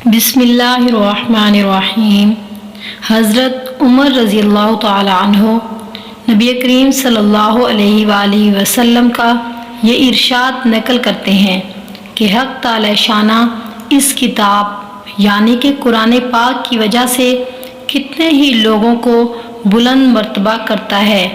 बिस्मिल्लाहिर्रहमानिर्रहीम। हज़रत उमर रज़ियल्लाहु ताला अन्हु नबी करीम सल्लल्लाहु अलैहि वसल्लम का ये इरशाद नकल करते हैं कि हक़ ताला शाना इस किताब यानी कि कुरान पाक की वजह से कितने ही लोगों को बुलंद मर्तबा करता है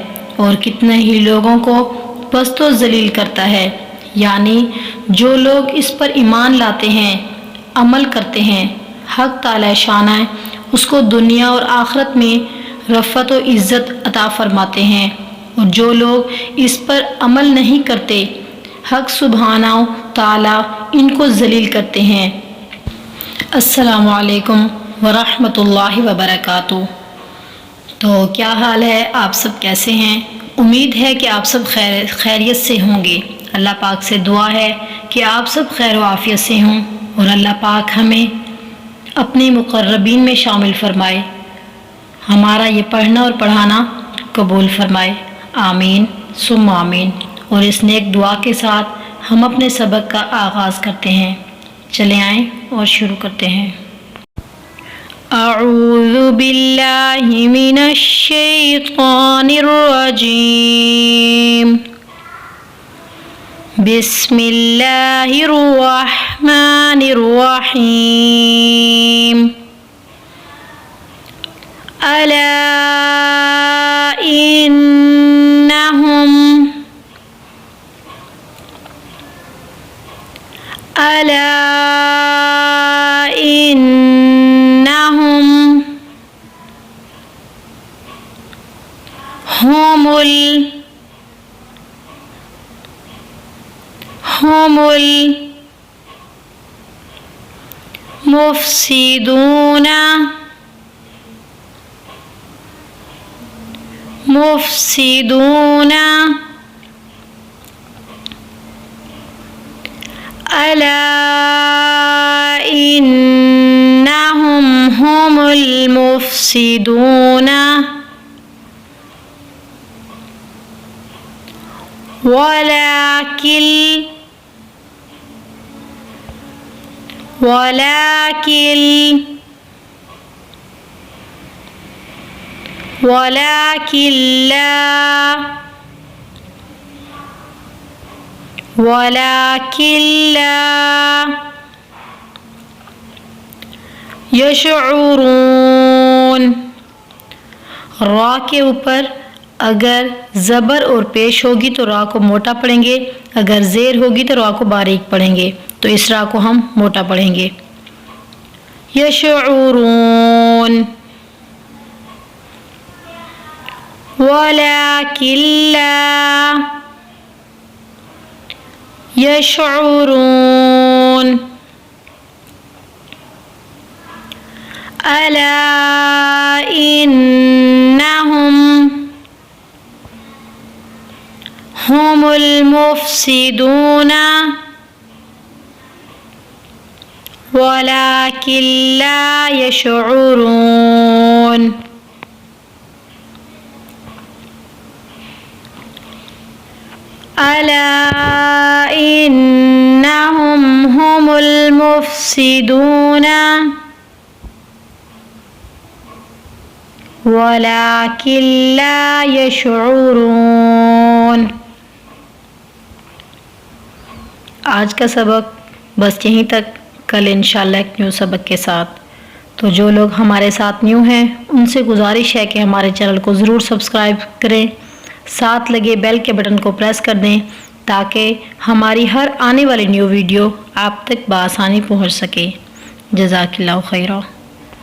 और कितने ही लोगों को पस्त व ज़लील करता है। यानी जो लोग इस पर ईमान लाते हैं, अमल करते हैं, हक़ ताला शाना उसको दुनिया और आखिरत में रफ़त व इज़्ज़त अता फ़रमाते हैं, और जो लोग इस पर अमल नहीं करते, हक़ सुब्हाना ताला इनको ज़लील करते हैं। अस्सलामु अलैकुम वरहमतुल्लाहि वबरकातुहू। तो क्या हाल है, आप सब कैसे हैं? उम्मीद है कि आप सब खैरियत से होंगे। अल्लाह पाक से दुआ है कि आप सब खैर व आफ़ियत से हों और अल्लाह पाक हमें अपने मुक़र्रबीन में शामिल फ़रमाए, हमारा ये पढ़ना और पढ़ाना कबूल फ़रमाए। आमीन सुम्मा आमीन। और इस नेक दुआ के साथ हम अपने सबक का आगाज़ करते हैं। चले आएँ और शुरू करते हैं। अऊज़ु बिल्लाहि मिनश शैतानिर रजीम। बिस्मिल्लाहिर रहमानिर रहीम। अला इन्नहुम हुमुल मुफ़्सिदूना अला इन्नहुम हुमुल मुफ़्सिदूना वलाकिन ला यशऊरून। रा के ऊपर अगर ज़बर और पेश होगी तो रा को मोटा पढ़ेंगे, अगर ज़ेर होगी तो रा को बारीक पढ़ेंगे। तो इस रा को हम मोटा पढ़ेंगे। यशऊरून वलाकिन ला यशऊरून। अला इन्नहुम हुमुल मुफ़्सिदूना वलाकिन ला यशऊरून। अला इन्नहुम हुमुल मुफ़्सिदूना वलाकिन ला यशऊरून। आज का सबक बस यहीं तक, कल इंशाल्लाह एक न्यू सबक के साथ। तो जो लोग हमारे साथ न्यू हैं उनसे गुजारिश है कि हमारे चैनल को ज़रूर सब्सक्राइब करें, साथ लगे बेल के बटन को प्रेस कर दें ताकि हमारी हर आने वाली न्यू वीडियो आप तक बआसानी पहुंच सके। जज़ाकिल्लाहु खैरा।